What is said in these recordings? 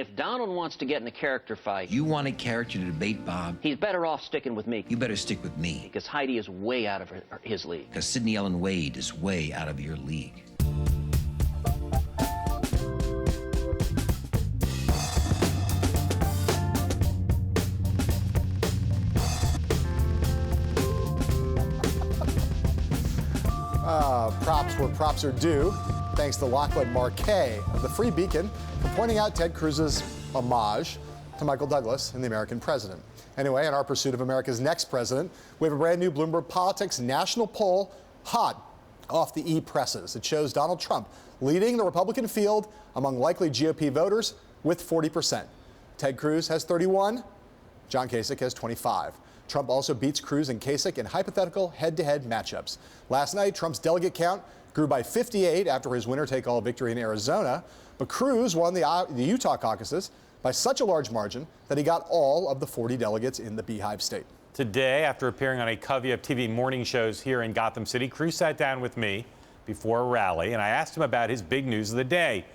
If Donald wants to get in a character fight... You want a character to debate, Bob? He's better off sticking with me. You better stick with me. Because Heidi is way out of his league. Because Sidney Ellen Wade is way out of your league. Props where props are due. Thanks to Lachlan Marquet of the Free Beacon for pointing out Ted Cruz's homage to Michael Douglas and the American president. Anyway, in our pursuit of America's next president, we have a brand new Bloomberg Politics national poll hot off the e-presses. It shows Donald Trump leading the Republican field among likely GOP voters with 40%. Ted Cruz has 31. John Kasich has 25. Trump also beats Cruz and Kasich in hypothetical head-to-head matchups. Last night, Trump's delegate count grew by 58 after his winner-take-all victory in Arizona, but Cruz won the Utah caucuses by such a large margin that he got all of the 40 delegates in the Beehive State. Today, after appearing on a covey of TV morning shows here in Gotham City, Cruz sat down with me before a rally, and I asked him about his big news of the day.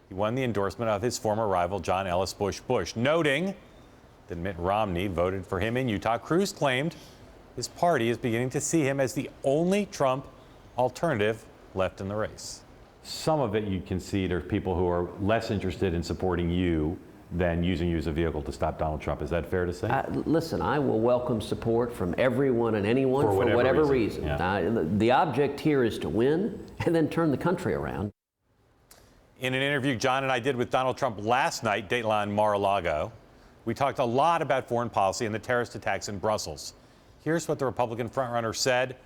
He won the endorsement of his former rival, John Ellis Bush, noting that Mitt Romney voted for him in Utah. Cruz claimed his party is beginning to see him as the only Trump alternative left in the race. Some of it you can see there's people who are less interested in supporting you than using you as a vehicle to stop Donald Trump. Is that fair to say? Listen, I will welcome support from everyone and anyone for whatever reason. Yeah. The object here is to win and then turn the country around. In an interview John and I did with Donald Trump last night, Dateline Mar-a-Lago, we talked a lot about foreign policy and the terrorist attacks in Brussels. Here's what the Republican frontrunner said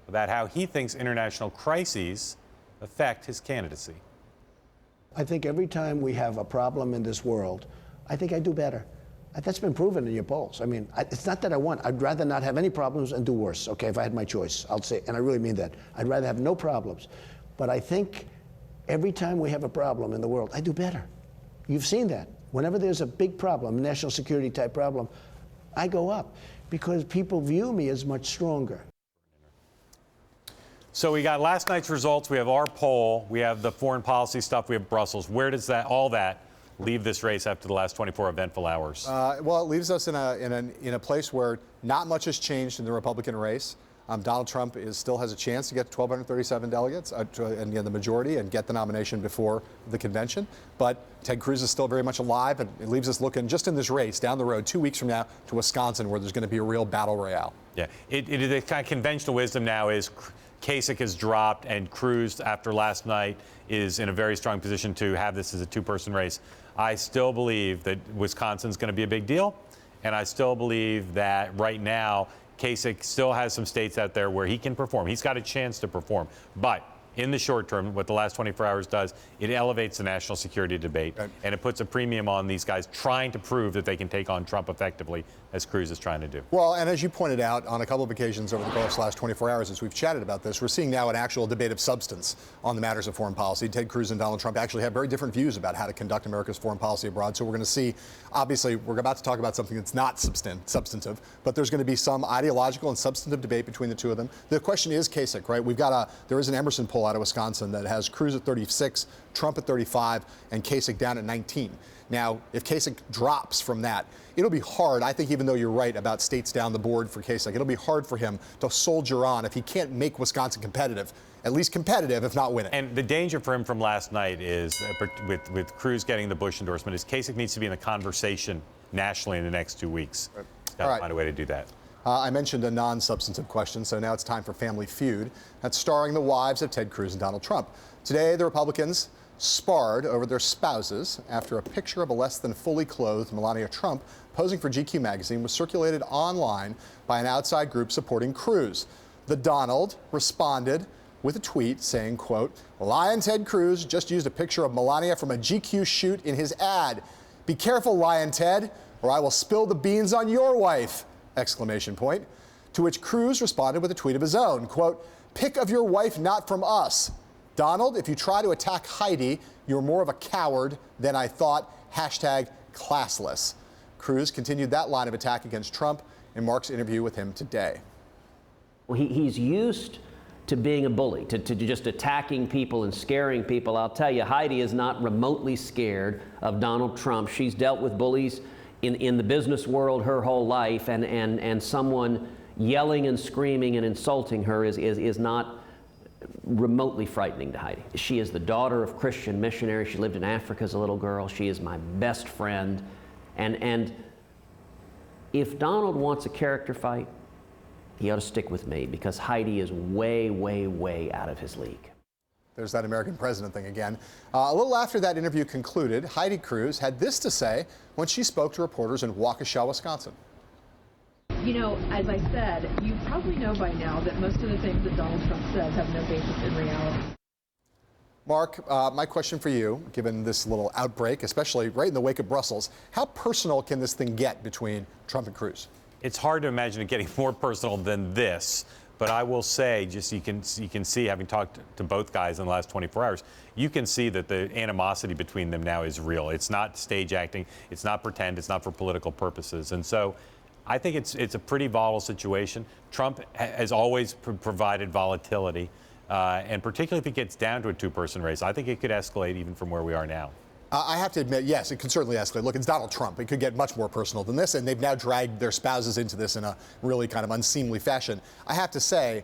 about how he thinks international crises affect his candidacy. I think every time we have a problem in this world, I think I do better. That's been proven in your polls. I mean, it's not that I want. I'd rather not have any problems and do worse, okay, if I had my choice. I'll say, and I really mean that. I'd rather have no problems. But I think every time we have a problem in the world, I do better. You've seen that. Whenever there's a big problem, a national security type problem, I go up because people view me as much stronger. So we got last night's results. We have our poll. We have the foreign policy stuff. We have Brussels. Where does all that leave this race after the last 24 eventful hours? Well, it leaves us in a place where not much has changed in the Republican race. Donald Trump still has a chance to get 1,237 delegates and the majority and get the nomination before the convention. But Ted Cruz is still very much alive, and it leaves us looking just in this race down the road 2 weeks from now to Wisconsin, where there's going to be a real battle royale. Yeah, the kind of conventional wisdom now is Kasich has dropped, and Cruz, after last night, is in a very strong position to have this as a two-person race. I still believe that Wisconsin's going to be a big deal, and I still believe that right now Kasich still has some states out there where he can perform. He's got a chance to perform. But in the short term, what the last 24 hours does, it elevates the national security debate, and it puts a premium on these guys trying to prove that they can take on Trump effectively, as Cruz is trying to do. Well, and as you pointed out on a couple of occasions over the course of the last 24 hours as we've chatted about this, we're seeing now an actual debate of substance on the matters of foreign policy. Ted Cruz and Donald Trump actually have very different views about how to conduct America's foreign policy abroad. So we're going to see, obviously, we're about to talk about something that's not substantive, but there's going to be some ideological and substantive debate between the two of them. The question is Kasich, right? There is an Emerson poll out of Wisconsin that has Cruz at 36, Trump at 35, and Kasich down at 19. Now, if Kasich drops from that, it'll be hard. I think even though you're right about states down the board for Kasich, it'll be hard for him to soldier on if he can't make Wisconsin competitive, at least competitive, if not win it. And the danger for him from last night is, with Cruz getting the Bush endorsement, is Kasich needs to be in the conversation nationally in the next 2 weeks. Right. Got to find a way to do that. I mentioned a non-substantive question, so now it's time for Family Feud. That's starring the wives of Ted Cruz and Donald Trump. Today, the Republicans sparred over their spouses after a picture of a less than fully clothed Melania Trump posing for GQ magazine was circulated online by an outside group supporting Cruz. The Donald responded with a tweet saying, quote, "Lion Ted Cruz just used a picture of Melania from a GQ shoot in his ad. Be careful, Lion Ted, or I will spill the beans on your wife!" Exclamation point. To which Cruz responded with a tweet of his own, quote, "Pick of your wife, not from us. Donald, if you try to attack Heidi, you're more of a coward than I thought. Hashtag classless." Cruz continued that line of attack against Trump in Mark's interview with him today. He's used to being a bully, to just attacking people and scaring people. I'll tell you, Heidi is not remotely scared of Donald Trump. She's dealt with bullies in the business world her whole life, and someone yelling and screaming and insulting her is not remotely frightening to Heidi. She is the daughter of Christian missionaries. She lived in Africa as a little girl. She is my best friend. And if Donald wants a character fight, he ought to stick with me, because Heidi is way, way, way out of his league. There's that American president thing again. A little after that interview concluded, Heidi Cruz had this to say when she spoke to reporters in Waukesha, Wisconsin. You know, as I said, you probably know by now that most of the things that Donald Trump says have no basis in reality. Mark, my question for you, given this little outbreak, especially right in the wake of Brussels, how personal can this thing get between Trump and Cruz? It's hard to imagine it getting more personal than this, but I will say, just you can see, having talked to both guys in the last 24 hours, you can see that the animosity between them now is real. It's not stage acting, it's not pretend, it's not for political purposes. And so I think it's a pretty volatile situation. Trump has always provided volatility, and particularly if it gets down to a two-person race, I think it could escalate even from where we are now. I have to admit, yes, it could certainly escalate. Look, it's Donald Trump. It could get much more personal than this, and they've now dragged their spouses into this in a really kind of unseemly fashion. I have to say,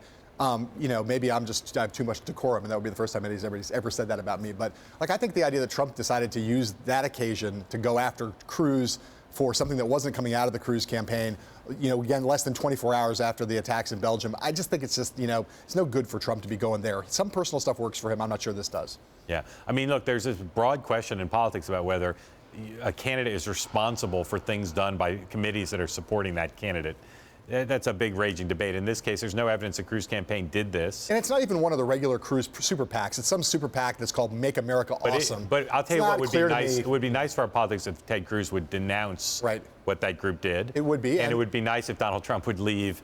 you know, maybe I have too much decorum, and that would be the first time anybody's ever said that about me. But like, I think the idea that Trump decided to use that occasion to go after Cruz for something that wasn't coming out of the Cruz campaign, you know, again, less than 24 hours after the attacks in Belgium, I just think it's just, you know, it's no good for Trump to be going there. Some personal stuff works for him. I'm not sure this does. Yeah. I mean, look, there's this broad question in politics about whether a candidate is responsible for things done by committees that are supporting that candidate. That's a big raging debate. In this case, there's no evidence the Cruz campaign did this. And it's not even one of the regular Cruz super PACs. It's some super PAC that's called Make America Awesome. But I'll tell you what would be nice. It would be nice for our politics if Ted Cruz would denounce what that group did. It would be. And it would be nice if Donald Trump would leave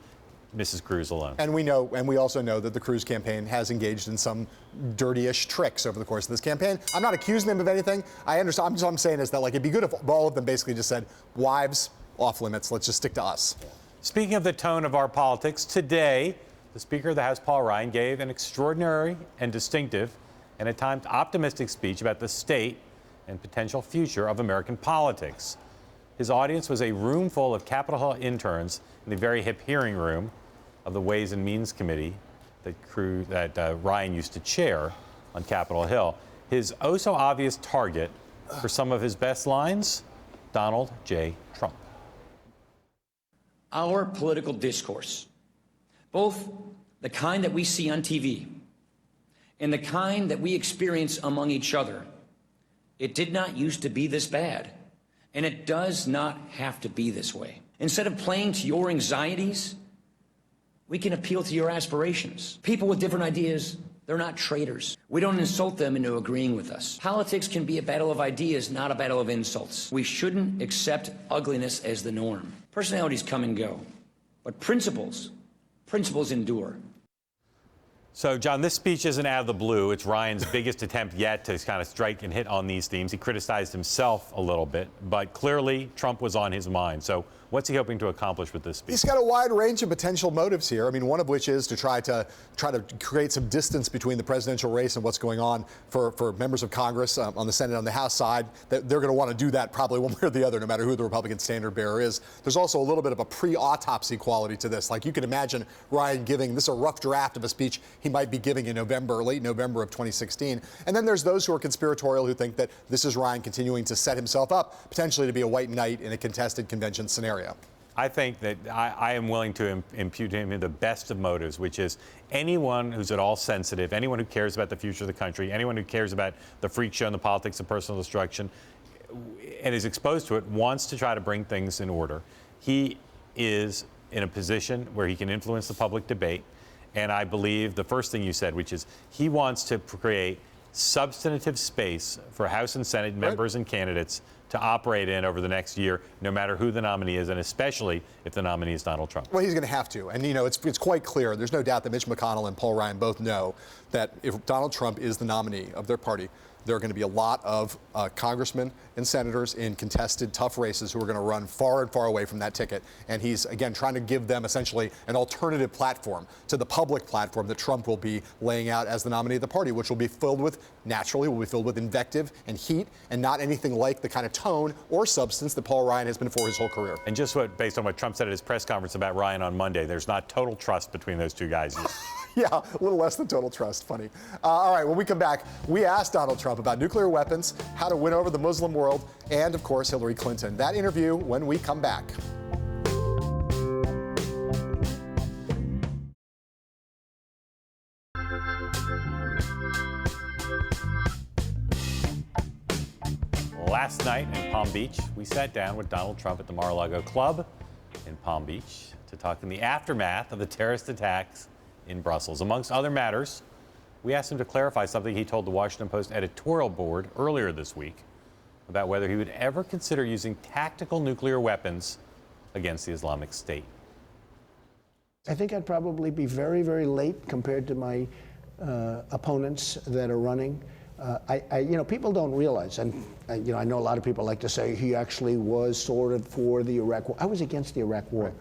Mrs. Cruz alone. And we also know that the Cruz campaign has engaged in some dirty-ish tricks over the course of this campaign. I'm not accusing them of anything. I understand. What I'm saying is that, like, it'd be good if all of them basically just said, wives, off limits, let's just stick to us. Speaking of the tone of our politics, today, the Speaker of the House, Paul Ryan, gave an extraordinary and distinctive and at times optimistic speech about the state and potential future of American politics. His audience was a room full of Capitol Hill interns in the very hip hearing room of the Ways and Means Committee that Ryan used to chair on Capitol Hill. His oh-so-obvious target for some of his best lines, Donald J. Trump. Our political discourse, both the kind that we see on TV and the kind that we experience among each other, it did not used to be this bad, and it does not have to be this way. Instead of playing to your anxieties, we can appeal to your aspirations. People with different ideas, they're not traitors. We don't insult them into agreeing with us. Politics can be a battle of ideas, not a battle of insults. We shouldn't accept ugliness as the norm. Personalities come and go, but principles endure. So, John, this speech isn't out of the blue. It's Ryan's biggest attempt yet to kind of strike and hit on these themes. He criticized himself a little bit, but clearly Trump was on his mind. So what's he hoping to accomplish with this speech? He's got a wide range of potential motives here. I mean, one of which is to try to create some distance between the presidential race and what's going on for members of Congress on the Senate, on the House side. They're going to want to do that probably one way or the other, no matter who the Republican standard bearer is. There's also a little bit of a pre-autopsy quality to this. Like, you can imagine Ryan giving this a rough draft of a speech he might be giving in November, late November of 2016. And then there's those who are conspiratorial who think that this is Ryan continuing to set himself up potentially to be a white knight in a contested convention scenario. I think that I am willing to impute to him the best of motives, which is anyone who's at all sensitive, anyone who cares about the future of the country, anyone who cares about the freak show and the politics of personal destruction and is exposed to it, wants to try to bring things in order. He is in a position where he can influence the public debate. And I believe the first thing you said, which is he wants to create substantive space for House and Senate members and candidates to operate in over the next year, no matter who the nominee is, and especially if the nominee is Donald Trump. Well, he's going to have to. And, you know, it's quite clear. There's no doubt that Mitch McConnell and Paul Ryan both know that if Donald Trump is the nominee of their party, there are going to be a lot of congressmen and senators in contested, tough races who are going to run far and far away from that ticket. And he's, again, trying to give them essentially an alternative platform to the public platform that Trump will be laying out as the nominee of the party, which will be filled with, naturally, will be filled with invective and heat and not anything like the kind of tone or substance that Paul Ryan has been for his whole career. And just based on what Trump said at his press conference about Ryan on Monday, there's not total trust between those two guys. Yeah, a little less than total trust. Funny. All right, when we come back, we asked Donald Trump about nuclear weapons, how to win over the Muslim world, and, of course, Hillary Clinton. That interview when we come back. Last night in Palm Beach, we sat down with Donald Trump at the Mar-a-Lago Club in Palm Beach to talk in the aftermath of the terrorist attacks in Brussels. Amongst other matters, we asked him to clarify something he told the Washington Post editorial board earlier this week about whether he would ever consider using tactical nuclear weapons against the Islamic State. I think I'd probably be very, very late compared to my opponents that are running. People don't realize, and I know a lot of people like to say he actually was sort of for the Iraq War. I was against the Iraq War. Right.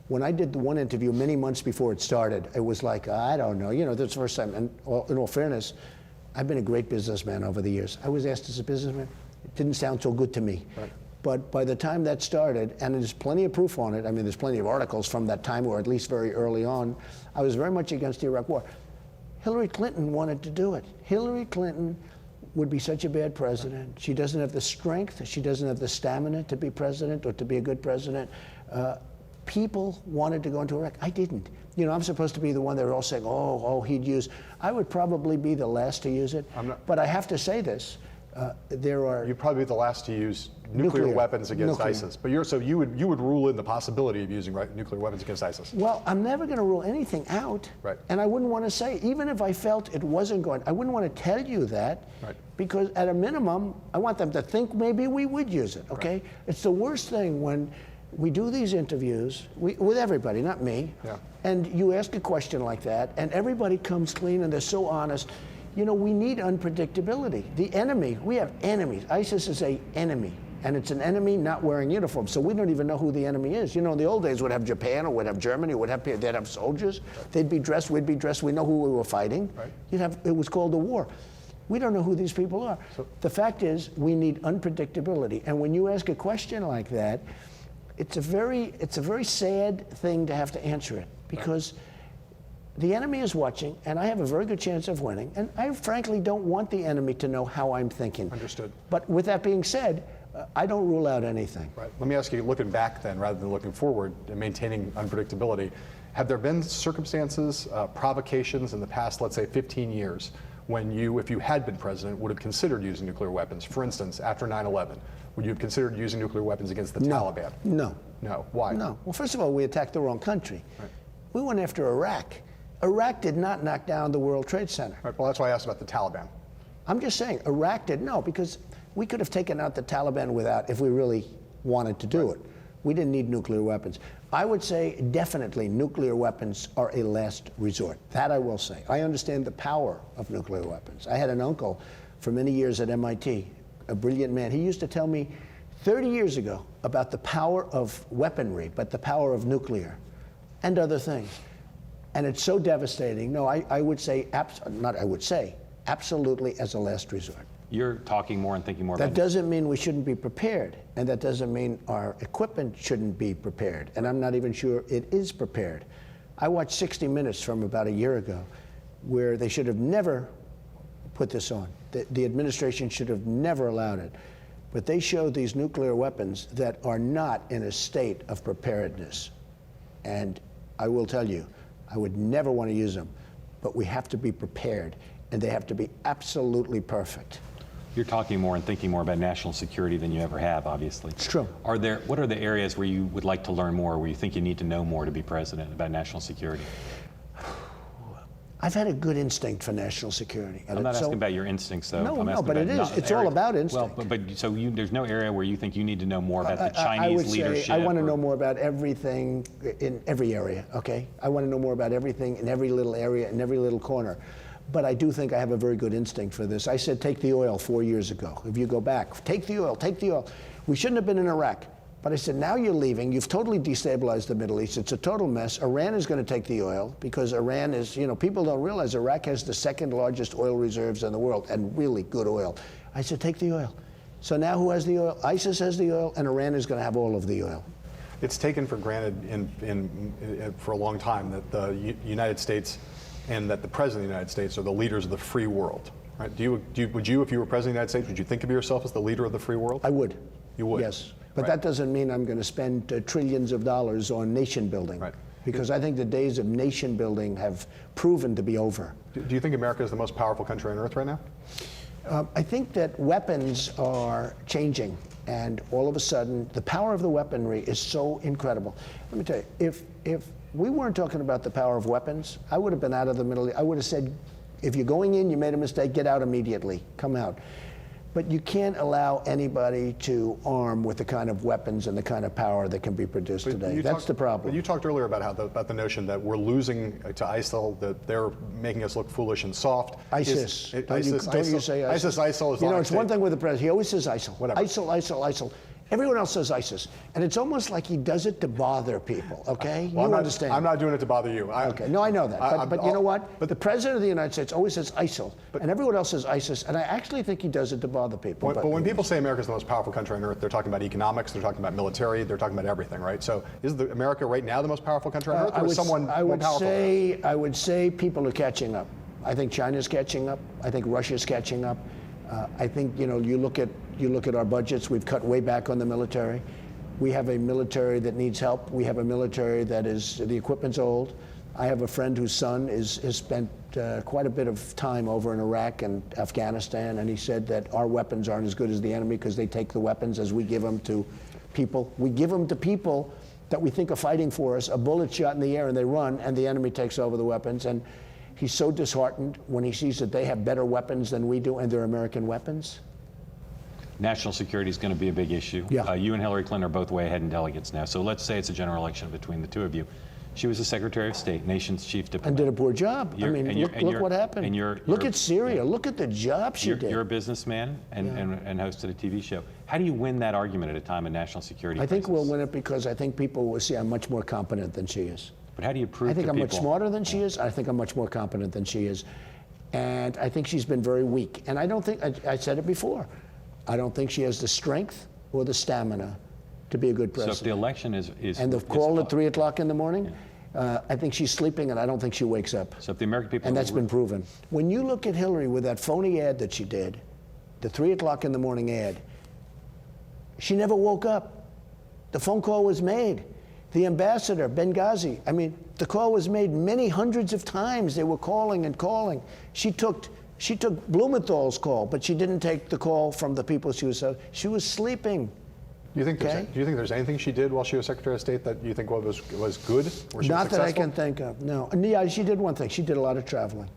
When I did the one interview many months before it started, it was like, I don't know, that's the first time. And in all fairness, I've been a great businessman over the years. I was asked as a businessman. It didn't sound so good to me. Right. But by the time that started, and there's plenty of proof on it, I mean, there's plenty of articles from that time, or at least very early on, I was very much against the Iraq War. Hillary Clinton wanted to do it. Hillary Clinton would be such a bad president. She doesn't have the strength. She doesn't have the stamina to be president or to be a good president. People wanted to go into Iraq. I didn't. I'm supposed to be the one that are all saying, he'd use. I would probably be the last to use it. But I have to say this. You'd probably be the last to use nuclear weapons against ISIS. But you would rule in the possibility of using nuclear weapons against ISIS. Well, I'm never going to rule anything out. Right. And I wouldn't want to say, even if I felt it wasn't going, I wouldn't want to tell you that. Right. Because at a minimum, I want them to think maybe we would use it. Okay. Right. It's the worst thing when we do these interviews with everybody, not me. Yeah. And you ask a question like that, and everybody comes clean and they're so honest. We need unpredictability. The enemy, we have enemies. ISIS is an enemy, and it's an enemy not wearing uniforms. So we don't even know who the enemy is. In the old days, we'd have Japan, or we'd have Germany, they'd have soldiers. Right. They'd be dressed, we'd be dressed. We know who we were fighting. Right. It was called a war. We don't know who these people are. So, the fact is, we need unpredictability. And when you ask a question like that, it's a very sad thing to have to answer it, because the enemy is watching, and I have a very good chance of winning, and I frankly don't want the enemy to know how I'm thinking. Understood. But with that being said, I don't rule out anything. Right. Let me ask you, looking back then, rather than looking forward, and maintaining unpredictability, have there been circumstances, provocations in the past, let's say 15 years, when you, if you had been president, would have considered using nuclear weapons? For instance, after 9/11, would you have considered using nuclear weapons against the Taliban? No. No. Why? No. Well, first of all, we attacked the wrong country. Right. We went after Iraq. Iraq did not knock down the World Trade Center. Right. Well, that's why I asked about the Taliban. I'm just saying, Iraq did no, because we could have taken out the Taliban if we really wanted to do it. We didn't need nuclear weapons. I would say definitely nuclear weapons are a last resort. That I will say. I understand the power of nuclear weapons. I had an uncle for many years at MIT, a brilliant man. He used to tell me 30 years ago about the power of weaponry, but the power of nuclear and other things. And it's so devastating. No, I would say, absolutely as a last resort. You're talking more and thinking more about that. Doesn't mean we shouldn't be prepared, and that doesn't mean our equipment shouldn't be prepared, and I'm not even sure it is prepared. I watched 60 Minutes from about a year ago, where they should have never put this on. The administration should have never allowed it. But they showed these nuclear weapons that are not in a state of preparedness. And I will tell you, I would never want to use them, but we have to be prepared, and they have to be absolutely perfect. You're talking more and thinking more about national security than you ever have, obviously. It's true. What are the areas where you would like to learn more, where you think you need to know more to be president about national security? I've had a good instinct for national security. I'm not asking about your instincts, though. No, but it is. It's all about instinct. Well, there's no area where you think you need to know more about the Chinese leadership? I want to know more about everything in every area, okay? I want to know more about everything in every little area, in every little corner. But I do think I have a very good instinct for this. I said take the oil 4 years ago. If you go back, take the oil, take the oil. We shouldn't have been in Iraq. But I said, now you're leaving. You've totally destabilized the Middle East. It's a total mess. Iran is going to take the oil because Iran is, people don't realize Iraq has the second largest oil reserves in the world and really good oil. I said, take the oil. So now who has the oil? ISIS has the oil, and Iran is going to have all of the oil. It's taken for granted for a long time that the United States and that the President of the United States are the leaders of the free world. Right? Would you, if you were President of the United States, would you think of yourself as the leader of the free world? I would. You would? Yes. But right. That doesn't mean I'm going to spend trillions of dollars on nation building. Right. Because I think the days of nation building have proven to be over. Do you think America is the most powerful country on earth right now? I think that weapons are changing, and all of a sudden, the power of the weaponry is so incredible. Let me tell you, if we weren't talking about the power of weapons, I would have been out of the Middle East. I would have said, if you're going in, you made a mistake, get out immediately, come out. But you can't allow anybody to arm with the kind of weapons and the kind of power that can be produced today. That's the problem. But you talked earlier about the notion that we're losing to ISIL, that they're making us look foolish and soft. ISIS. Don't you say ISIS? ISIL is it's one thing with the president. He always says ISIL. Whatever. ISIL. Everyone else says ISIS. And it's almost like he does it to bother people, okay? Well, you understand. I'm not doing it to bother you. Okay, no, I know that. But you know what? But the President of the United States always says ISIL, and everyone else says ISIS, and I actually think he does it to bother people. But when people say America's the most powerful country on earth, they're talking about economics, they're talking about military, they're talking about everything, right? So is America right now the most powerful country on earth, or is someone more powerful? I would say people are catching up. I think China's catching up. I think Russia's catching up. I think, you look at our budgets, we've cut way back on the military. We have a military that needs help. We have a military that the equipment's old. I have a friend whose son has spent quite a bit of time over in Iraq and Afghanistan, and he said that our weapons aren't as good as the enemy because they take the weapons as we give them to people. We give them to people that we think are fighting for us, a bullet shot in the air, and they run, and the enemy takes over the weapons. And he's so disheartened when he sees that they have better weapons than we do, and they're American weapons. National security is going to be a big issue. Yeah. You and Hillary Clinton are both way ahead in delegates now. So let's say it's a general election between the two of you. She was the Secretary of State, nation's chief diplomat. And did a poor job. Look what happened. Look at Syria. Yeah. Look at the job she did. You're a businessman and hosted a TV show. How do you win that argument at a time of national security crisis? I think we'll win it because I think people will see I'm much more competent than she is. But how do you prove I think to I'm people? much smarter than she is. I think I'm much more competent than she is. And I think she's been very weak. And I don't think, I said it before, I don't think she has the strength or the stamina to be a good president. So if the election is and the call at 3 o'clock in the morning, I think she's sleeping and I don't think she wakes up. So if the American people... And that's been proven. When you look at Hillary with that phony ad that she did, the 3 o'clock in the morning ad, she never woke up. The phone call was made. The ambassador, Benghazi, the call was made many hundreds of times. They were calling and calling. She took Blumenthal's call, but she didn't take the call from the people she was sleeping. Do you think there's anything she did while she was Secretary of State that you think was good? Or Not that I can think of, no. Yeah, she did one thing. She did a lot of traveling.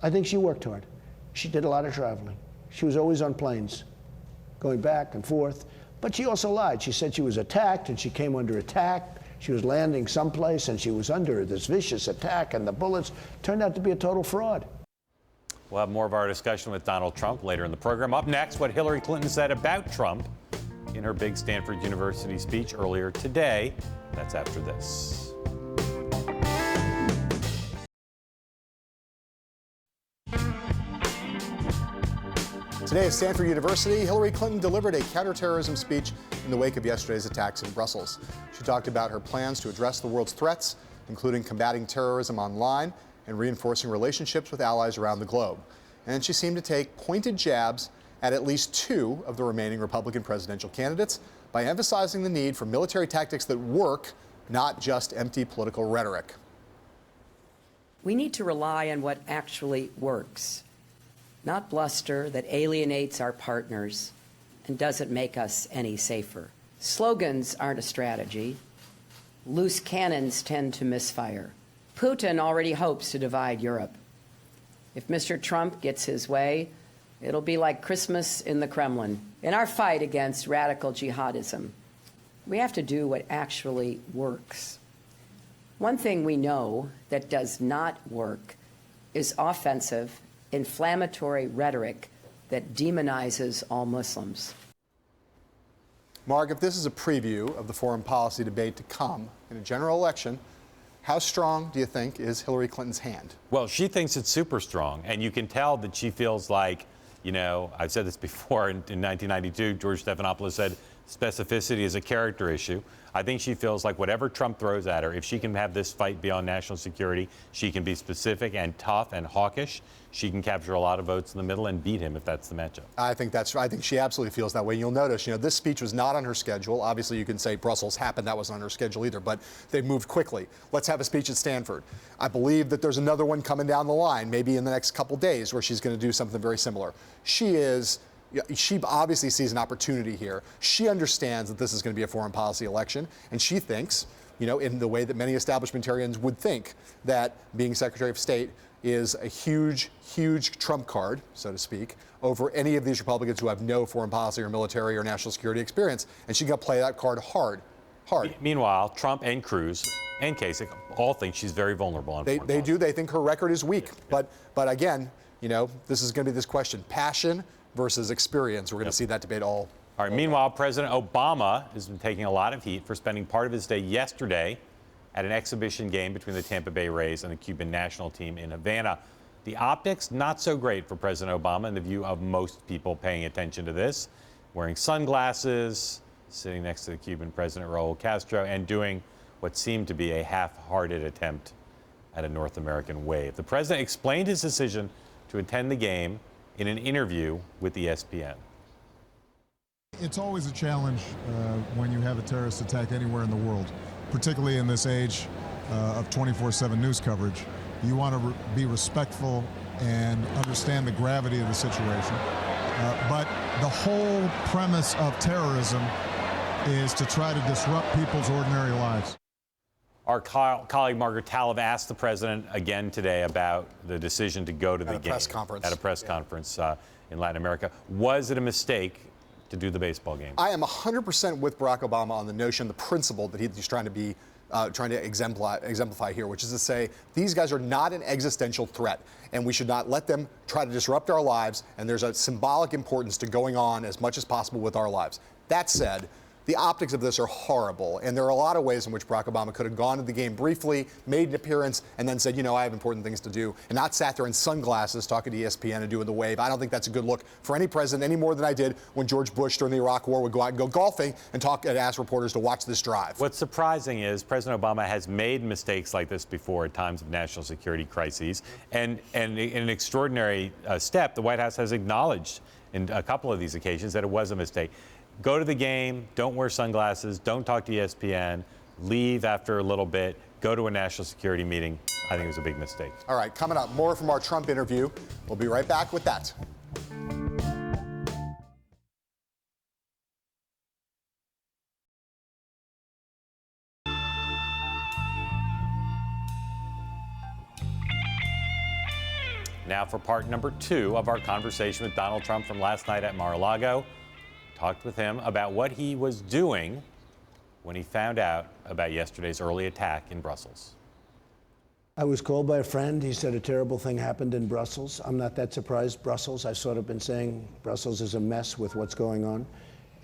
I think she worked hard. She did a lot of traveling. She was always on planes, going back and forth. But she also lied. She said she was attacked, and she came under attack. She was landing someplace, and she was under this vicious attack, and the bullets turned out to be a total fraud. We'll have more of our discussion with Donald Trump later in the program. Up next, what Hillary Clinton said about Trump in her big Stanford University speech earlier today. That's after this. Today at Stanford University, Hillary Clinton delivered a counterterrorism speech in the wake of yesterday's attacks in Brussels. She talked about her plans to address the world's threats, including combating terrorism online and reinforcing relationships with allies around the globe. And she seemed to take pointed jabs at least two of the remaining Republican presidential candidates by emphasizing the need for military tactics that work, not just empty political rhetoric. We need to rely on what actually works, not bluster that alienates our partners and doesn't make us any safer. Slogans aren't a strategy. Loose cannons tend to misfire. Putin already hopes to divide Europe. If Mr. Trump gets his way, it'll be like Christmas in the Kremlin. In our fight against radical jihadism, we have to do what actually works. One thing we know that does not work is offensive, inflammatory rhetoric that demonizes all Muslims. Mark, if this is a preview of the foreign policy debate to come in a general election, how strong do you think is Hillary Clinton's hand? Well, she thinks it's super strong, and you can tell that she feels like, you know, I've said this before in 1992, George Stephanopoulos said specificity is a character issue. I think she feels like whatever Trump throws at her, if she can have this fight beyond national security, she can be specific and tough and hawkish. She can capture a lot of votes in the middle and beat him if that's the matchup. I think she absolutely feels that way. You'll notice, you know, this speech was not on her schedule. Obviously, you can say Brussels happened, that wasn't on her schedule either, but they moved quickly. Let's have a speech at Stanford. I believe that there's another one coming down the line, maybe in the next couple days, where she's going to do something very similar. She obviously sees an opportunity here. She understands that this is going to be a foreign policy election, and she thinks, you know, in the way that many establishmentarians would think, that being Secretary of State is a huge, huge trump card, so to speak, over any of these Republicans who have no foreign policy or military or national security experience, and she's going to play that card hard. Meanwhile, Trump and Cruz and Kasich all think she's very vulnerable on foreign policy. They do. They think her record is weak. But again, you know, this is going to be this question: passion versus experience. We're going to see that debate all right. Meanwhile, President Obama has been taking a lot of heat for spending part of his day yesterday at an exhibition game between the Tampa Bay Rays and the Cuban national team in Havana. The optics, not so great for President Obama in the view of most people paying attention to this. Wearing sunglasses, sitting next to the Cuban President Raul Castro, and doing what seemed to be a half-hearted attempt at a North American wave. The president explained his decision to attend the game in an interview with ESPN. It's always a challenge when you have a terrorist attack anywhere in the world, particularly in this age of 24/7 news coverage. You want to be respectful and understand the gravity of the situation. But the whole premise of terrorism is to try to disrupt people's ordinary lives. Our colleague Margaret Talib asked the president again today about the decision to go to the game at a press conference in Latin America. Was it a mistake to do the baseball game? I am 100% with Barack Obama on the notion, the principle that he's trying to exemplify here, which is to say these guys are not an existential threat, and we should not let them try to disrupt our lives. And there's a symbolic importance to going on as much as possible with our lives. That said, the optics of this are horrible, and there are a lot of ways in which Barack Obama could have gone to the game briefly, made an appearance, and then said, you know, I have important things to do, and not sat there in sunglasses talking to ESPN and doing the wave. I don't think that's a good look for any president, any more than I did when George Bush during the Iraq War would go out and go golfing and ask reporters to watch this drive. What's surprising is President Obama has made mistakes like this before at times of national security crises, and in an extraordinary step, the White House has acknowledged in a couple of these occasions that it was a mistake. Go to the game, don't wear sunglasses, don't talk to ESPN, leave after a little bit, go to a national security meeting. I think it was a big mistake. All right, coming up, more from our Trump interview. We'll be right back with that. Now for part number 2 of our conversation with Donald Trump from last night at Mar-a-Lago. Talked with him about what he was doing when he found out about yesterday's early attack in Brussels. I was called by a friend. He said a terrible thing happened in Brussels. I'm not that surprised. Brussels, I've sort of been saying Brussels is a mess with what's going on.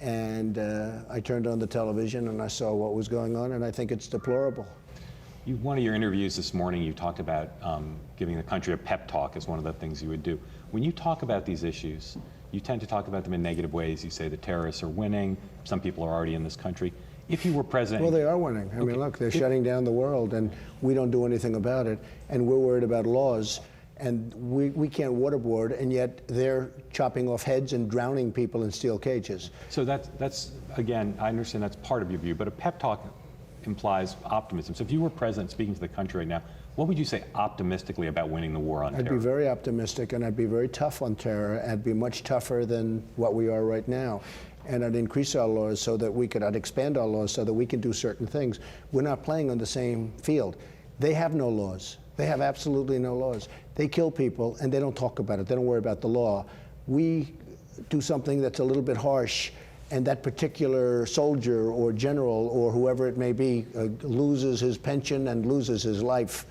And I turned on the television and I saw what was going on, and I think it's deplorable. One of your interviews this morning, you talked about giving the country a pep talk as one of the things you would do. When you talk about these issues, you tend to talk about them in negative ways. You say the terrorists are winning. Some people are already in this country. If you were president... Well, they are winning. I mean, look, they're shutting down the world, and we don't do anything about it. And we're worried about laws, and we can't waterboard, and yet they're chopping off heads and drowning people in steel cages. So that's again, I understand that's part of your view, but a pep talk implies optimism. So if you were president speaking to the country right now, what would you say optimistically about winning the war on terror? I'd be very optimistic, and I'd be very tough on terror. I'd be much tougher than what we are right now. And I'd increase our laws so that I'd expand our laws so that we can do certain things. We're not playing on the same field. They have no laws. They have absolutely no laws. They kill people, and they don't talk about it. They don't worry about the law. We do something that's a little bit harsh, and that particular soldier or general or whoever it may be loses his pension and loses his life.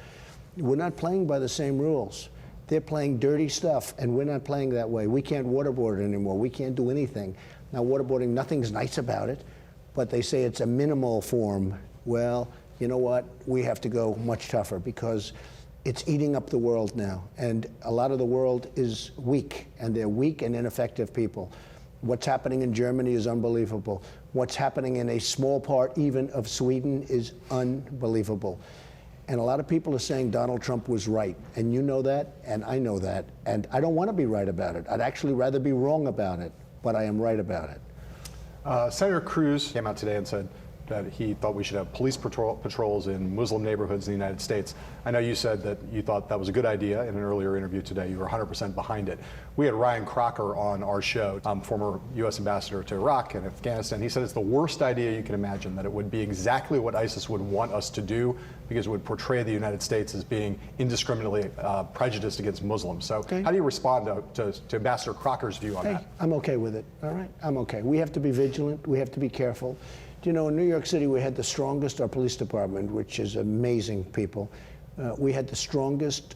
We're not playing by the same rules. They're playing dirty stuff, and we're not playing that way. We can't waterboard anymore. We can't do anything. Now, waterboarding, nothing's nice about it, but they say it's a minimal form. Well, you know what? We have to go much tougher because it's eating up the world now, and a lot of the world is weak, and they're weak and ineffective people. What's happening in Germany is unbelievable. What's happening in a small part even of Sweden is unbelievable. And a lot of people are saying Donald Trump was right, and you know that, and I know that, and I don't want to be right about it. I'd actually rather be wrong about it, but I am right about it. Senator Cruz came out today and said that he thought we should have police patrols in Muslim neighborhoods in the United States. I know you said that you thought that was a good idea in an earlier interview today. You were 100% behind it. We had Ryan Crocker on our show, former U.S. ambassador to Iraq and Afghanistan. He said it's the worst idea you can imagine, that it would be exactly what ISIS would want us to do because it would portray the United States as being indiscriminately prejudiced against Muslims. So how do you respond to Ambassador Crocker's view on that? I'm okay with it, all right? I'm okay. We have to be vigilant. We have to be careful. You know, in New York City, we had the strongest, our police department, which is amazing people. We had the strongest,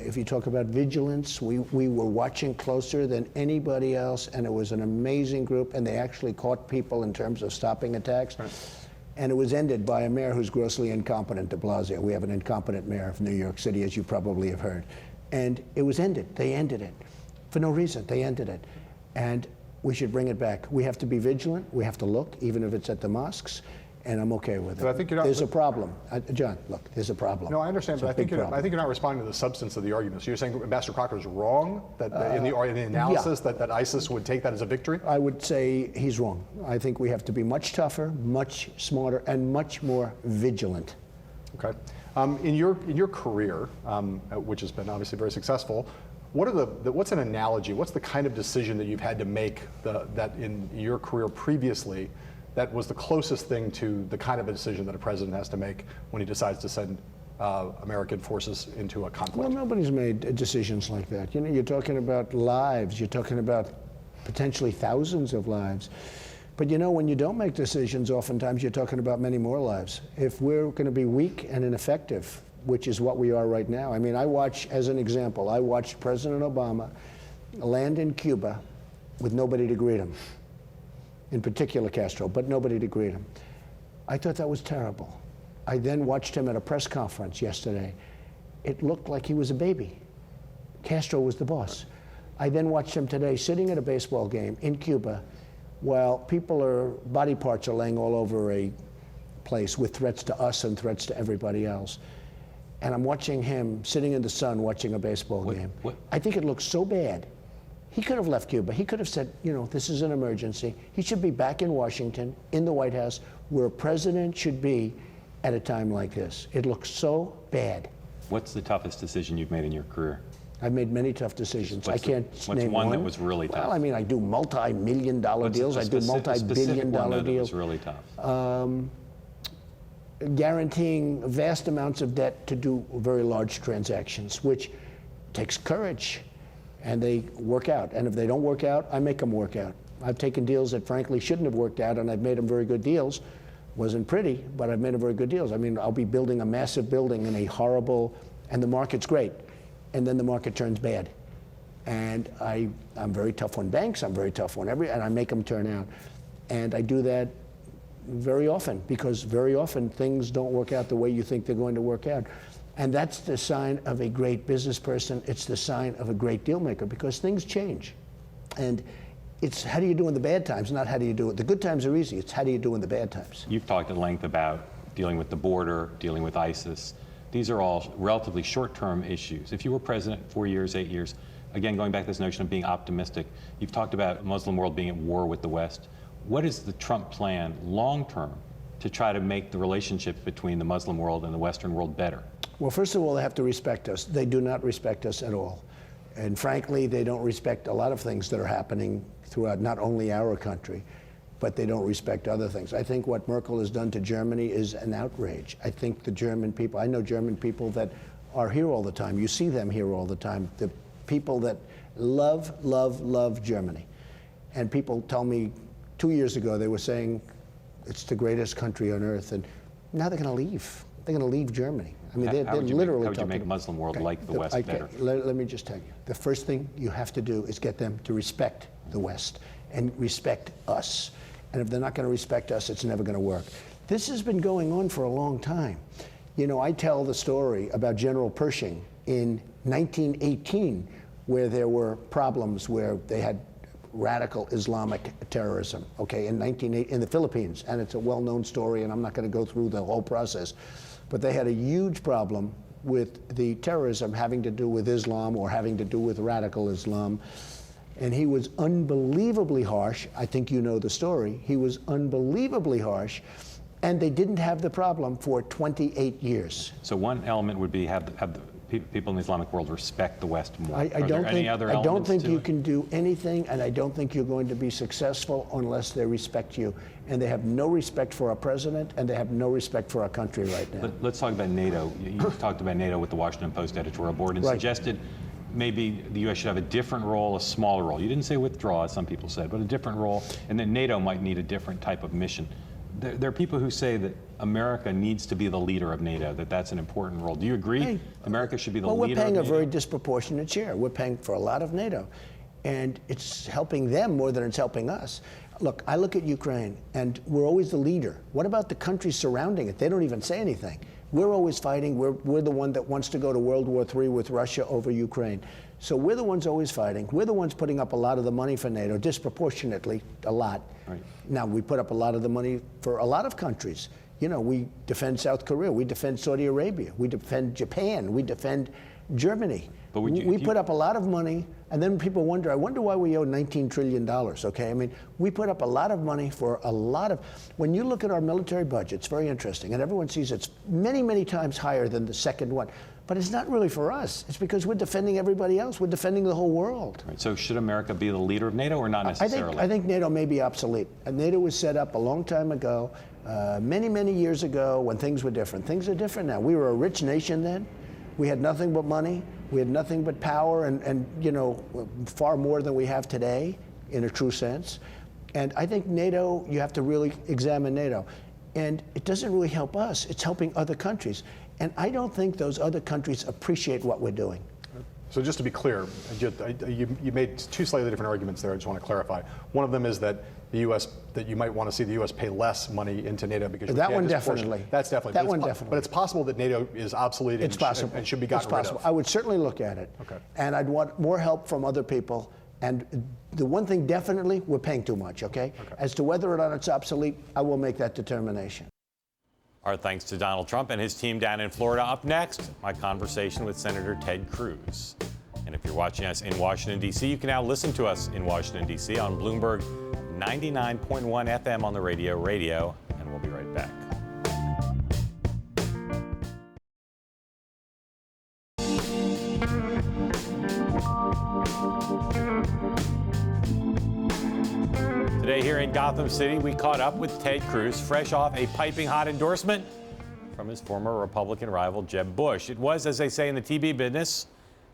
if you talk about vigilance, we were watching closer than anybody else, and it was an amazing group, and they actually caught people in terms of stopping attacks. Right. And it was ended by a mayor who's grossly incompetent, de Blasio. We have an incompetent mayor of New York City, as you probably have heard. And it was ended. They ended it. For no reason, they ended it. And we should bring it back. We have to be vigilant. We have to look, even if it's at the mosques, and I'm okay with it. But I think you're not, there's a problem. John, look, there's a problem. No, I understand, but I think you're not responding to the substance of the argument. So you're saying Ambassador Crocker is wrong that in the analysis that ISIS would take that as a victory? I would say he's wrong. I think we have to be much tougher, much smarter, and much more vigilant. Okay. In your career, which has been obviously very successful, what's an analogy? What's the kind of decision that you've had to make that in your career previously that was the closest thing to the kind of a decision that a president has to make when he decides to send American forces into a conflict? Well, nobody's made decisions like that. You know, you're talking about lives. You're talking about potentially thousands of lives. But you know, when you don't make decisions, oftentimes you're talking about many more lives. If we're going to be weak and ineffective, which is what we are right now. I mean, as an example, I watched President Obama land in Cuba with nobody to greet him, in particular Castro, but nobody to greet him. I thought that was terrible. I then watched him at a press conference yesterday. It looked like he was a baby. Castro was the boss. I then watched him today sitting at a baseball game in Cuba while body parts are laying all over a place with threats to us and threats to everybody else. And I'm watching him sitting in the sun watching a baseball game. I think it looks so bad. He could have left Cuba. He could have said, you know, this is an emergency. He should be back in Washington, in the White House, where a president should be at a time like this. It looks so bad. What's the toughest decision you've made in your career? I've made many tough decisions. I can't name one that was really tough? Well, I mean, I do multi-million-dollar deals. I do multi-billion-dollar deals. That was really tough. Guaranteeing vast amounts of debt to do very large transactions, which takes courage, and they work out. And if they don't work out, I make them work out. I've taken deals that frankly shouldn't have worked out, and I've made them very good deals. Wasn't pretty, but I've made them very good deals. I mean, I'll be building a massive building in a horrible, and the market's great, and then the market turns bad. And I'm very tough on banks, I'm very tough on and I make them turn out. And I do that very often, because very often things don't work out the way you think they're going to work out. And that's the sign of a great business person. It's the sign of a great deal maker, because things change. And it's how do you do in the bad times, not how do you do it. The good times are easy. It's how do you do in the bad times. You've talked at length about dealing with the border, dealing with ISIS. These are all relatively short-term issues. If you were president 4 years, 8 years, again, going back to this notion of being optimistic, you've talked about the Muslim world being at war with the West. What is the Trump plan long-term to try to make the relationship between the Muslim world and the Western world better? Well, first of all, they have to respect us. They do not respect us at all. And frankly, they don't respect a lot of things that are happening throughout not only our country, but they don't respect other things. I think what Merkel has done to Germany is an outrage. I think the German people, I know German people that are here all the time. You see them here all the time. The people that love, love, love Germany. And people tell me 2 years ago, they were saying it's the greatest country on earth, and now they're going to leave. They're going to leave Germany. I mean, they're How would you literally make, how would you make Muslim world like the West better? Let me just tell you. The first thing you have to do is get them to respect the West and respect us. And if they're not going to respect us, it's never going to work. This has been going on for a long time. You know, I tell the story about General Pershing in 1918, where there were problems where they had radical Islamic terrorism, okay, in the Philippines. And it's a well-known story, and I'm not going to go through the whole process. But they had a huge problem with the terrorism having to do with Islam or having to do with radical Islam. And he was unbelievably harsh. I think you know the story. He was unbelievably harsh. And they didn't have the problem for 28 years. So one element would be have the people in the Islamic world respect the West more. I don't think you can do anything, and I don't think you're going to be successful unless they respect you. And they have no respect for our president, and they have no respect for our country right now. Let's talk about NATO. You talked about NATO with the Washington Post editorial board and suggested maybe the U.S. should have a different role, a smaller role. You didn't say withdraw, as some people said, but a different role, and then NATO might need a different type of mission. There are people who say that America needs to be the leader of NATO, that that's an important role. Do you agree? Hey, America should be the leader of NATO? Well, we're paying a very disproportionate share. We're paying for a lot of NATO. And it's helping them more than it's helping us. Look, I look at Ukraine, and we're always the leader. What about the countries surrounding it? They don't even say anything. We're always fighting. We're the one that wants to go to World War III with Russia over Ukraine. So we're the ones always fighting. We're the ones putting up a lot of the money for NATO, disproportionately, a lot. Right. Now, we put up a lot of the money for a lot of countries. You know, we defend South Korea. We defend Saudi Arabia. We defend Japan. We defend Germany. But we put up a lot of money, and then people wonder, I wonder why we owe $19 trillion, okay? I mean, we put up a lot of money for a lot of, when you look at our military budget, it's very interesting, and everyone sees it's many, many times higher than the second one. But it's not really for us. It's because we're defending everybody else. We're defending the whole world. Right. So should America be the leader of NATO or not necessarily? I think NATO may be obsolete. And NATO was set up a long time ago, many, many years ago when things were different. Things are different now. We were a rich nation then. We had nothing but money. We had nothing but power and you know, far more than we have today in a true sense. And I think NATO, you have to really examine NATO. And it doesn't really help us. It's helping other countries. And I don't think those other countries appreciate what we're doing. So just to be clear, you made two slightly different arguments there. I just want to clarify. One of them is that the U.S. that you might want to see the U.S. pay less money into NATO because that one definitely. That's definitely. That one definitely. But it's possible that NATO is obsolete and should be gotten rid of. I would certainly look at it. Okay. And I'd want more help from other people. And the one thing definitely, we're paying too much. Okay. As to whether or not it's obsolete, I will make that determination. Our thanks to Donald Trump and his team down in Florida. Up next, my conversation with Senator Ted Cruz. And if you're watching us in Washington, D.C., you can now listen to us in Washington, D.C. on Bloomberg 99.1 FM on the radio, and we'll be right back. Today here in Gotham City, we caught up with Ted Cruz, fresh off a piping hot endorsement from his former Republican rival, Jeb Bush. It was, as they say in the TV business,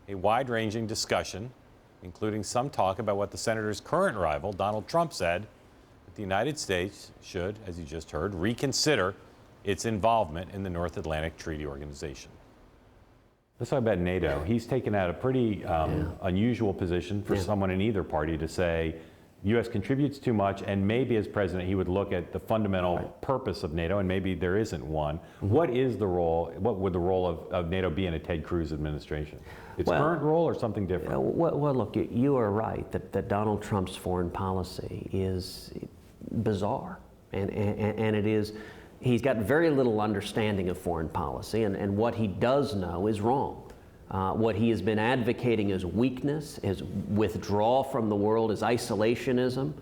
a wide-ranging discussion, including some talk about what the senator's current rival, Donald Trump, said, that the United States should, as you just heard, reconsider its involvement in the North Atlantic Treaty Organization. Let's talk about NATO. He's taken out a pretty unusual position for someone in either party to say, U.S. contributes too much, and maybe as president he would look at the fundamental purpose of NATO, and maybe there isn't one. What is the role, what would the role of NATO be in a Ted Cruz administration? Its current role or something different? Well, look, you are right that Donald Trump's foreign policy is bizarre, and it is, he's got very little understanding of foreign policy, and what he does know is wrong. What he has been advocating is weakness, is withdrawal from the world, is isolationism.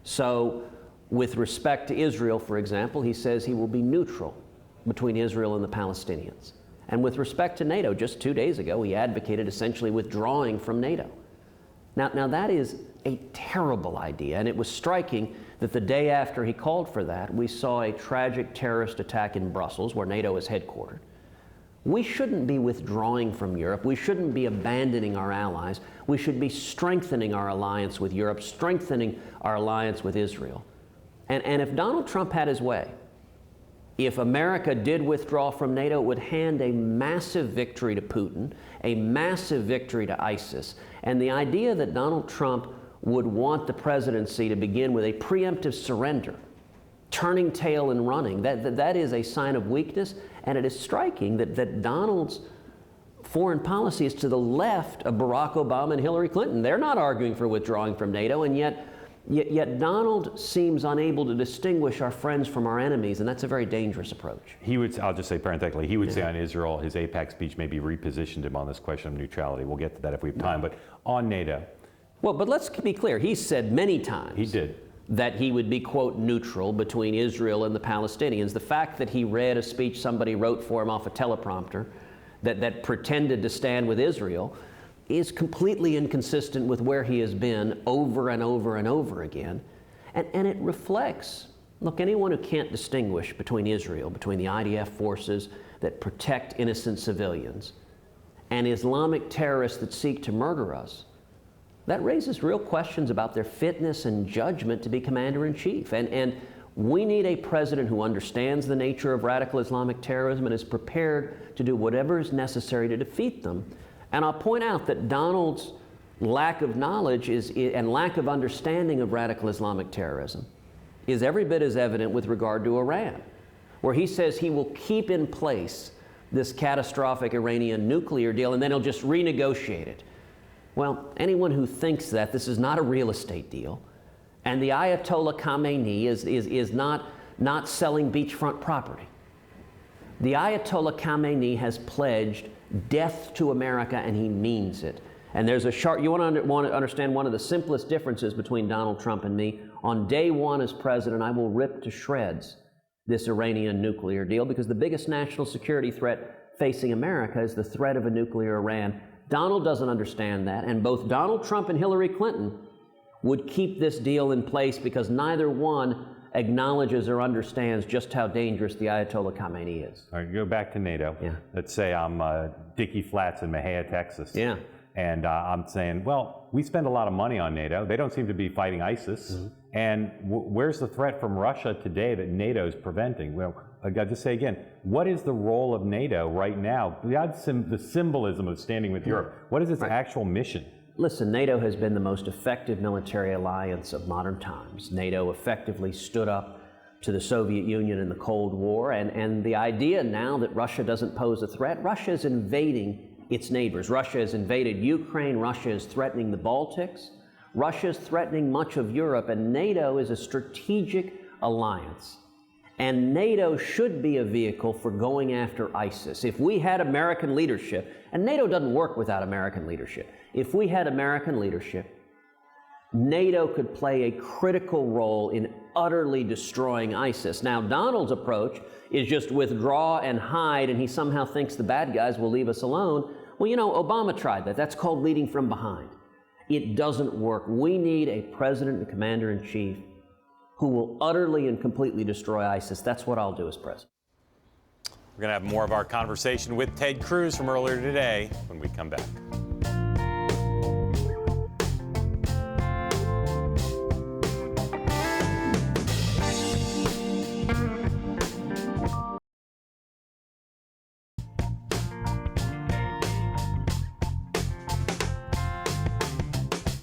So with respect to Israel, for example, he says he will be neutral between Israel and the Palestinians. And with respect to NATO, just 2 days ago, he advocated essentially withdrawing from NATO. Now that is a terrible idea, and it was striking that the day after he called for that, we saw a tragic terrorist attack in Brussels, where NATO is headquartered. We shouldn't be withdrawing from Europe. We shouldn't be abandoning our allies. We should be strengthening our alliance with Europe, strengthening our alliance with Israel. And if Donald Trump had his way, If America did withdraw from NATO, it would hand a massive victory to Putin, a massive victory to ISIS. And the idea that Donald Trump would want the presidency to begin with a preemptive surrender, turning tail and running, that is a sign of weakness. And it is striking that Donald's foreign policy is to the left of Barack Obama and Hillary Clinton. They're not arguing for withdrawing from NATO, and yet Donald seems unable to distinguish our friends from our enemies, and that's a very dangerous approach. He would, I'll just say parenthetically, he would say on Israel, his AIPAC speech maybe repositioned him on this question of neutrality. We'll get to that if we have time, but on NATO. Well, but let's be clear. He said many times. He did. That he would be, quote, neutral between Israel and the Palestinians. The fact that he read a speech somebody wrote for him off a teleprompter that pretended to stand with Israel is completely inconsistent with where he has been over and over and over again. And it reflects, look, anyone who can't distinguish between Israel, between the IDF forces that protect innocent civilians, and Islamic terrorists that seek to murder us, that raises real questions about their fitness and judgment to be commander-in-chief. And we need a president who understands the nature of radical Islamic terrorism and is prepared to do whatever is necessary to defeat them. And I'll point out that Donald's lack of knowledge and lack of understanding of radical Islamic terrorism is every bit as evident with regard to Iran, where he says he will keep in place this catastrophic Iranian nuclear deal and then he'll just renegotiate it. Well, anyone who thinks that this is not a real estate deal, and the Ayatollah Khamenei is not selling beachfront property. The Ayatollah Khamenei has pledged death to America, and he means it. And there's a sharp, you want to understand one of the simplest differences between Donald Trump and me. On day one as president, I will rip to shreds this Iranian nuclear deal because the biggest national security threat facing America is the threat of a nuclear Iran. Donald doesn't understand that, and both Donald Trump and Hillary Clinton would keep this deal in place because neither one acknowledges or understands just how dangerous the Ayatollah Khamenei is. All right, go back to NATO. Yeah. Let's say I'm Dickie Flats in Mejia, Texas. Yeah. And I'm saying, well, we spend a lot of money on NATO. They don't seem to be fighting ISIS. Mm-hmm. And where's the threat from Russia today that NATO is preventing? Well, I got to say again, what is the role of NATO right now? The symbolism of standing with Europe. What is its actual mission? Listen, NATO has been the most effective military alliance of modern times. NATO effectively stood up to the Soviet Union in the Cold War, and the idea now that Russia doesn't pose a threat, Russia is invading its neighbors. Russia has invaded Ukraine, Russia is threatening the Baltics, Russia is threatening much of Europe, and NATO is a strategic alliance. And NATO should be a vehicle for going after ISIS. If we had American leadership, and NATO doesn't work without American leadership, if we had American leadership, NATO could play a critical role in utterly destroying ISIS. Now, Donald's approach is just withdraw and hide, and he somehow thinks the bad guys will leave us alone. Well, you know, Obama tried that. That's called leading from behind. It doesn't work. We need a president and commander-in-chief who will utterly and completely destroy ISIS. That's what I'll do as president. We're going to have more of our conversation with Ted Cruz from earlier today when we come back.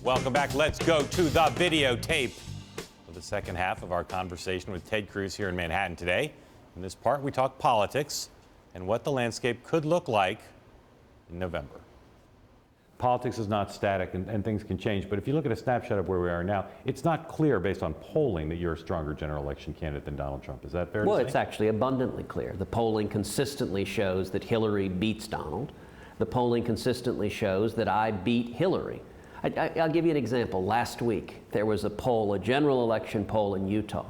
Welcome back. Let's go to the videotape for the second half of our conversation with Ted Cruz here in Manhattan today. In this part, we talk politics and what the landscape could look like in November. Politics is not static and things can change, but if you look at a snapshot of where we are now, it's not clear based on polling that you're a stronger general election candidate than Donald Trump. Is that fair to say? Well, it's actually abundantly clear. The polling consistently shows that Hillary beats Donald. The polling consistently shows that I beat Hillary. I'll give you an example. Last week, there was a poll, a general election poll in Utah,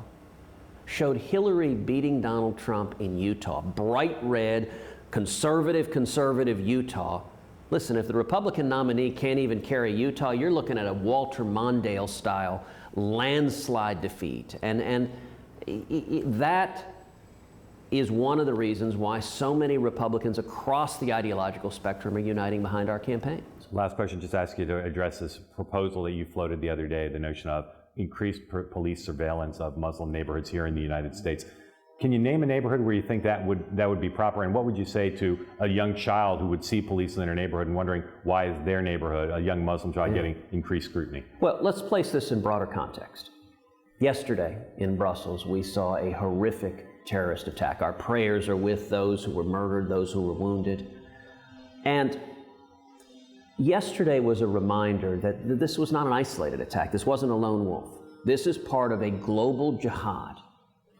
showed Hillary beating Donald Trump in Utah. Bright red, conservative Utah. Listen, if the Republican nominee can't even carry Utah, you're looking at a Walter Mondale-style landslide defeat. And that is one of the reasons why so many Republicans across the ideological spectrum are uniting behind our campaign. Last question, just ask you to address this proposal that you floated the other day, the notion of increased police surveillance of Muslim neighborhoods here in the United States. Can you name a neighborhood where you think that would be proper? And what would you say to a young child who would see police in their neighborhood and wondering why is their neighborhood, a young Muslim child, getting increased scrutiny? Well, let's place this in broader context. Yesterday in Brussels, we saw a horrific terrorist attack. Our prayers are with those who were murdered, those who were wounded. And yesterday was a reminder that this was not an isolated attack. This wasn't a lone wolf. This is part of a global jihad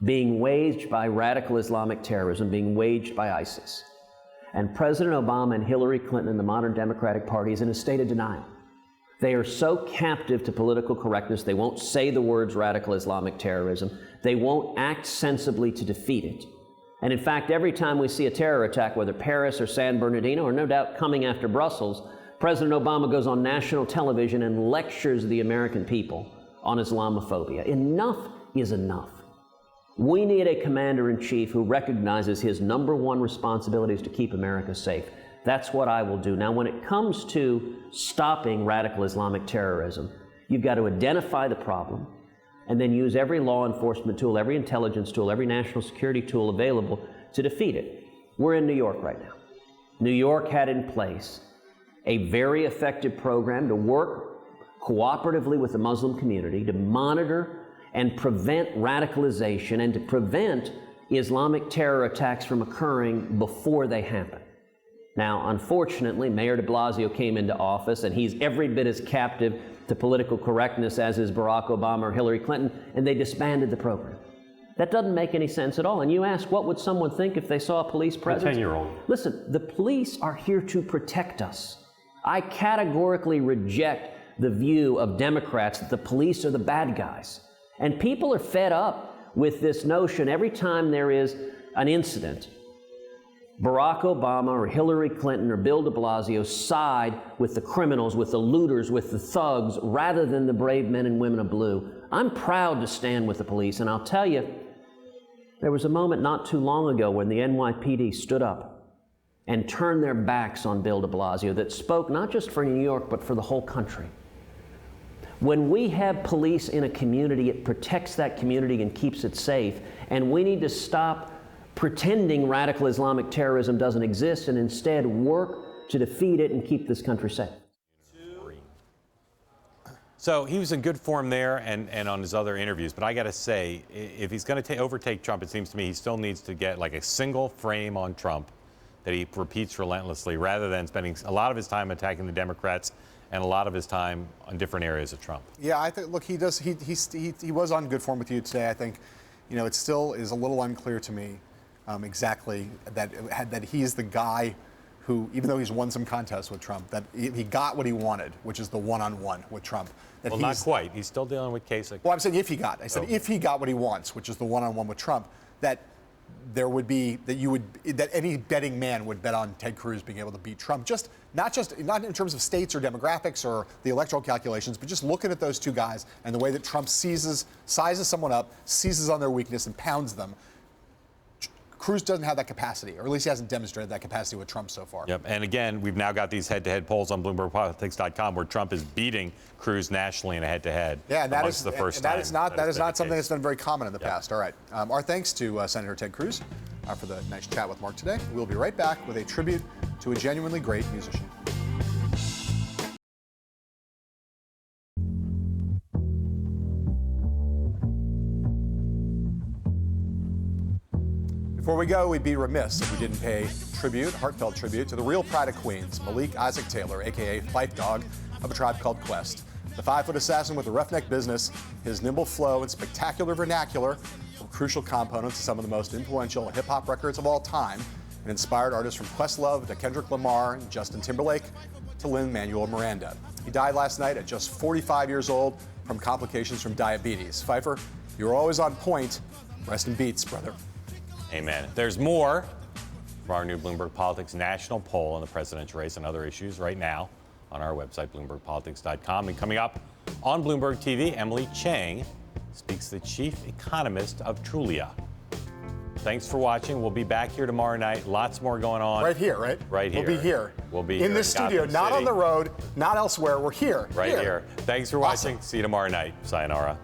being waged by radical Islamic terrorism, being waged by ISIS. And President Obama and Hillary Clinton and the modern Democratic Party is in a state of denial. They are so captive to political correctness, they won't say the words radical Islamic terrorism. They won't act sensibly to defeat it. And in fact, every time we see a terror attack, whether Paris or San Bernardino, or no doubt coming after Brussels, President Obama goes on national television and lectures the American people on Islamophobia. Enough is enough. We need a commander-in-chief who recognizes his number one responsibility is to keep America safe. That's what I will do. Now, when it comes to stopping radical Islamic terrorism, you've got to identify the problem and then use every law enforcement tool, every intelligence tool, every national security tool available to defeat it. We're in New York right now. New York had in place a very effective program to work cooperatively with the Muslim community to monitor and prevent radicalization and to prevent Islamic terror attacks from occurring before they happen. Now, unfortunately, Mayor de Blasio came into office and he's every bit as captive to political correctness as is Barack Obama or Hillary Clinton, and they disbanded the program. That doesn't make any sense at all. And you ask, what would someone think if they saw a police presence? A 10-year-old. Listen, the police are here to protect us. I categorically reject the view of Democrats that the police are the bad guys. And people are fed up with this notion every time there is an incident, Barack Obama or Hillary Clinton or Bill de Blasio side with the criminals, with the looters, with the thugs, rather than the brave men and women of blue. I'm proud to stand with the police, and I'll tell you, there was a moment not too long ago when the NYPD stood up and turned their backs on Bill de Blasio that spoke not just for New York, but for the whole country. When we have police in a community, it protects that community and keeps it safe. And we need to stop pretending radical Islamic terrorism doesn't exist and instead work to defeat it and keep this country safe. So he was in good form there and on his other interviews, but I got to say, if he's going to overtake Trump, it seems to me he still needs to get like a single frame on Trump that he repeats relentlessly rather than spending a lot of his time attacking the Democrats and a lot of his time on different areas of Trump. Yeah, I think, look, he was on good form with you today. I think, you know, it still is a little unclear to me exactly that he's the guy who, even though he's won some contests with Trump, that he got what he wanted, which is the one-on-one with Trump. Well, not quite. He's still dealing with Kasich. Well, I'm saying if he got. I said if he got what he wants, which is the one-on-one with Trump, that there would be that any betting man would bet on Ted Cruz being able to beat Trump. Not in terms of states or demographics or the electoral calculations, but just looking at those two guys and the way that Trump sizes someone up, seizes on their weakness, and pounds them. Cruz doesn't have that capacity, or at least he hasn't demonstrated that capacity with Trump so far. Yep, and again, we've now got these head-to-head polls on BloombergPolitics.com where Trump is beating Cruz nationally in a head-to-head. Yeah, and that is not something case. that's been very common in the past. All right, our thanks to Senator Ted Cruz for the nice chat with Mark today. We'll be right back with a tribute to a genuinely great musician. Before we go, we'd be remiss if we didn't pay heartfelt tribute, to the real pride of Queens, Malik Isaac Taylor, a.k.a. Fife Dog of A Tribe Called Quest. The 5-foot assassin with a roughneck business, his nimble flow and spectacular vernacular were crucial components of some of the most influential hip-hop records of all time, and inspired artists from Questlove to Kendrick Lamar and Justin Timberlake to Lin-Manuel Miranda. He died last night at just 45 years old from complications from diabetes. Pfeiffer, you're always on point. Rest in beats, brother. Amen. There's more for our new Bloomberg Politics national poll on the presidential race and other issues right now on our website, BloombergPolitics.com. And coming up on Bloomberg TV, Emily Chang speaks to the chief economist of Trulia. Thanks for watching. We'll be back here tomorrow night. Lots more going on. Right here, right? Right here. We'll be here. We'll be here in this studio, not on the road, not elsewhere. We're here. Right here. Thanks for watching. Awesome. See you tomorrow night. Sayonara.